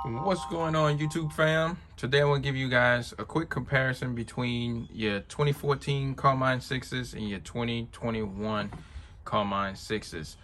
What's going on, YouTube fam? Today I want to give you guys a quick comparison between your 2014 Carmine 6s and your 2021 Carmine 6s.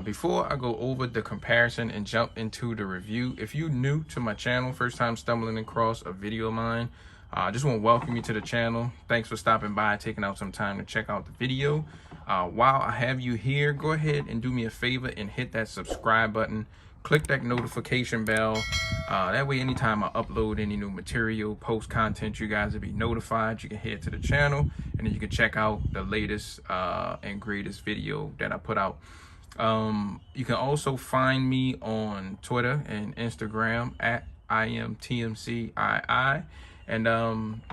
Before I go over the comparison and jump into the review, if you're new to my channel, first time stumbling across a video of mine, I just want to welcome you to the channel. Thanks for stopping by, taking out some time to check out the video. While I have you here, go ahead and do me a favor and hit that subscribe button. Click that notification bell. That way, anytime I upload any new material, post content, you guys will be notified. You can head to the channel and then you can check out the latest and greatest video that I put out. You can also find me on Twitter and Instagram at iAmTMCII. And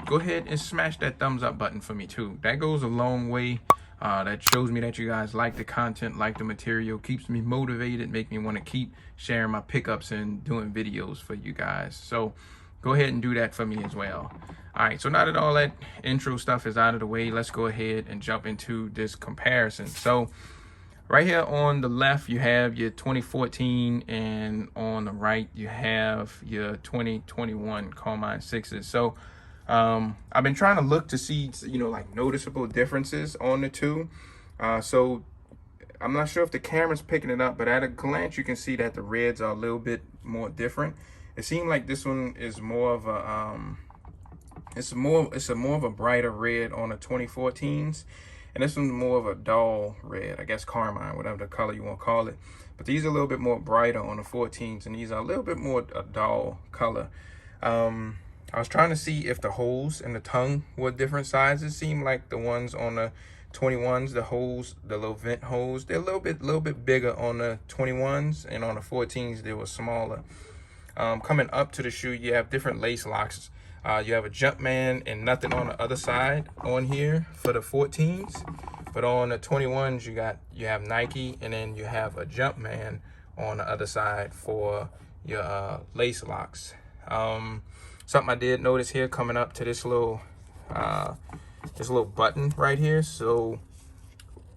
go ahead and smash that thumbs up button for me too. That goes a long way. That shows me that you guys like the content, like the material, keeps me motivated, make me want to keep sharing my pickups and doing videos for you guys. So go ahead and do that for me as well. All right, so now that all that intro stuff is out of the way, let's go ahead and jump into this comparison. So right here on the left, you have your 2014, and on the right, you have your 2021 Carmine 6s. So I've been trying to look to see, like noticeable differences on the two. So I'm not sure if the camera's picking it up, but at a glance, you can see that the reds are a little bit more different. It seemed like this one is more of a, it's more of a brighter red on the 2014s. And this one's more of a dull red, I guess Carmine, whatever the color you want to call it. But these are a little bit more brighter on the 14s, and these are a little bit more a dull color. I was trying to see if the holes in the tongue were different sizes. Seemed like the ones on the 21s, the holes, the little vent holes, they're a little bit bigger on the 21s, and on the 14s they were smaller. Coming up to the shoe, you have different lace locks. You have a Jumpman and nothing on the other side on here for the 14s, but on the 21s you have Nike, and then you have a Jumpman on the other side for your lace locks. Something I did notice here coming up to this little button right here. So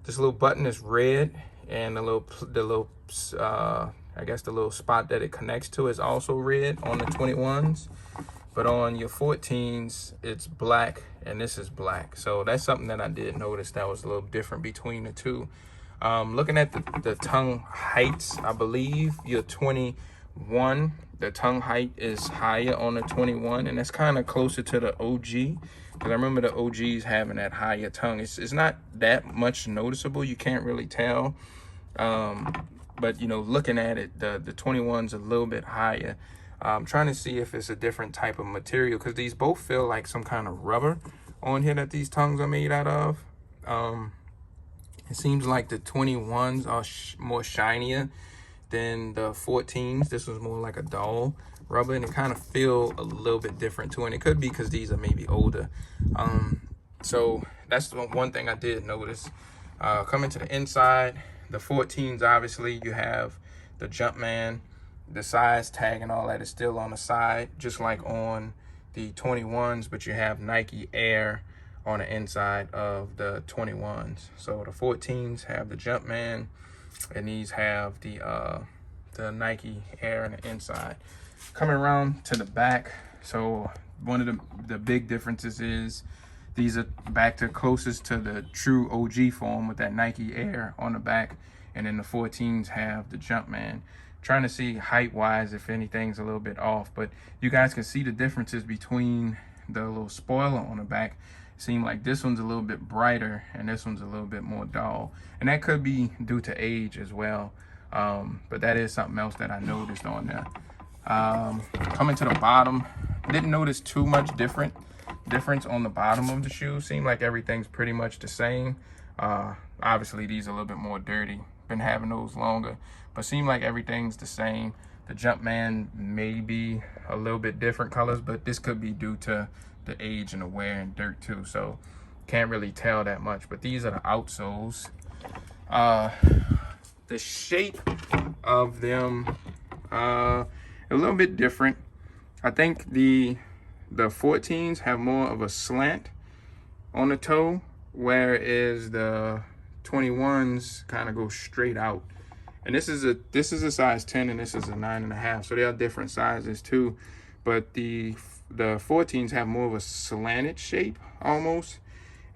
this little button is red, and the little I guess the little spot that it connects to is also red on the 21s. But on your 14s, it's black, and this is black. So that's something that I did notice that was a little different between the two. Looking at the tongue heights, I believe your 21, the tongue height is higher on the 21, and that's kind of closer to the OG. Because I remember the OGs having that higher tongue. It's not that much noticeable. You can't really tell. But, looking at it, the 21's a little bit higher. I'm trying to see if it's a different type of material, because these both feel like some kind of rubber on here that these tongues are made out of. It seems like the 21s are more shinier than the 14s. This was more like a dull rubber, and it kind of feel a little bit different too, and it could be because these are maybe older. So that's the one thing I did notice. Coming to the inside, the 14s, obviously you have the Jumpman. The size tag and all that is still on the side, just like on the 21s, but you have Nike Air on the inside of the 21s. So the 14s have the Jumpman, and these have the Nike Air on the inside. Coming around to the back, so one of the big differences is these are back to closest to the true OG form with that Nike Air on the back, and then the 14s have the Jumpman. Trying to see height wise if anything's a little bit off, but you guys can see the differences between the little spoiler on the back. It seems like this one's a little bit brighter and this one's a little bit more dull, and that could be due to age as well. But that is something else that I noticed on there. Coming to the bottom, didn't notice too much difference on the bottom of the shoe. Seemed like everything's pretty much the same. Obviously these are a little bit more dirty, been having those longer, but seem like everything's the same. The Jumpman may be a little bit different colors, but this could be due to the age and the wear and dirt too, so can't really tell that much. But these are the outsoles. The shape of them a little bit different. I think the 14s have more of a slant on the toe, whereas the 21s kind of go straight out. And this is a size 10 and this is a 9.5. So they are different sizes too. But the 14s have more of a slanted shape almost.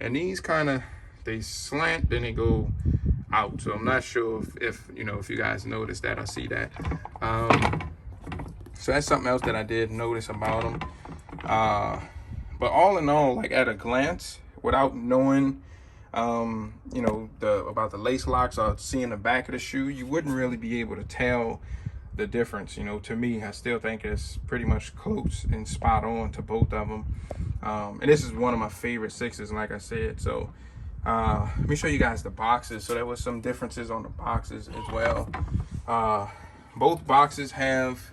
And these kind of, they slant, then they go out. So I'm not sure if you know, if you guys notice that or see that. So that's something else that I did notice about them. But all in all, like at a glance, without knowing, you know, about the lace locks or seeing the back of the shoe, you wouldn't really be able to tell the difference. You know, to me, I still think it's pretty much close and spot on to both of them. And this is one of my favorite sixes, like I said. So let me show you guys the boxes. So there was some differences on the boxes as well. Both boxes have,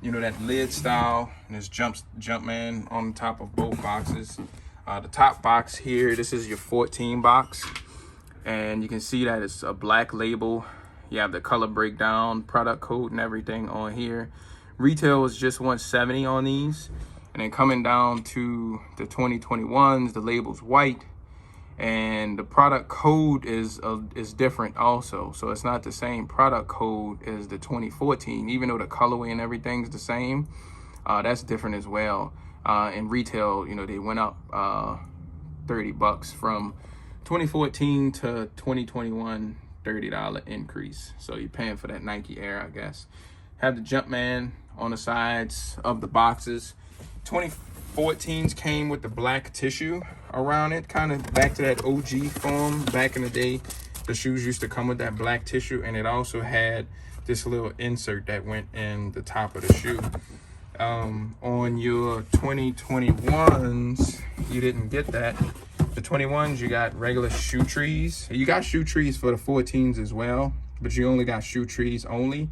you know, that lid style, and there's Jumpman on the top of both boxes. The top box here, this is your 14 box, and you can see that it's a black label. You have the color breakdown, product code, and everything on here. Retail is just $170 on these, and then coming down to the 2021s, the label's white, and the product code is different also. So it's not the same product code as the 2014, even though the colorway and everything's the same. That's different as well. In retail, you know, they went up $30 from 2014 to 2021, $30 increase. So you're paying for that Nike Air, I guess. Have the Jumpman on the sides of the boxes. 2014s came with the black tissue around it, kind of back to that OG form. Back in the day, the shoes used to come with that black tissue, and it also had this little insert that went in the top of the shoe. On your 2021s, you didn't get that. The 21s, you got regular shoe trees. You got shoe trees for the 14s as well, but you only got shoe trees only.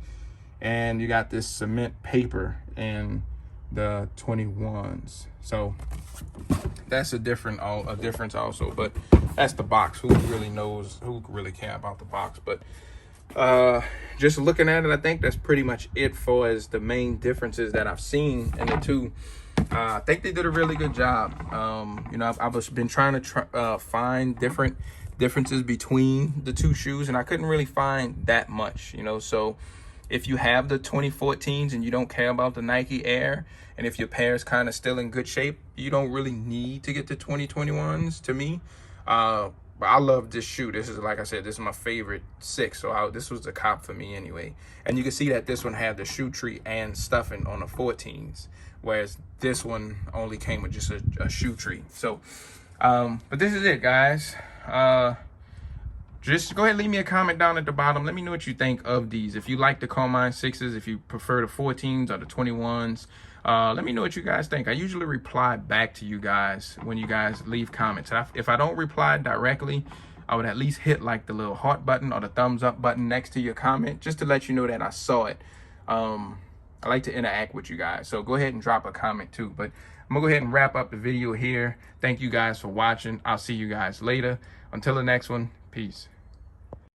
And you got this cement paper in the 21s. So that's a difference also, but that's the box. Who really knows, who really care about the box? But just looking at it, I think that's pretty much it for as the main differences that I've seen in the two. I think they did a really good job. You know, I've been trying to find different differences between the two shoes, and I couldn't really find that much, you know. So if you have the 2014s and you don't care about the Nike Air, and if your pair is kind of still in good shape, you don't really need to get the 2021s to me. But I love this shoe. This is, like I said, this is my favorite six. So this was the cop for me anyway. And you can see that this one had the shoe tree and stuffing on the 14s, whereas this one only came with just a shoe tree. So, but this is it, guys. Just go ahead and leave me a comment down at the bottom. Let me know what you think of these. If you like the Carmine 6s, if you prefer the 14s or the 21s, let me know what you guys think. I usually reply back to you guys when you guys leave comments. If I don't reply directly, I would at least hit like the little heart button or the thumbs up button next to your comment, just to let you know that I saw it. I like to interact with you guys, so go ahead and drop a comment too. But I'm gonna go ahead and wrap up the video here. Thank you guys for watching. I'll see you guys later. Until the next one, peace.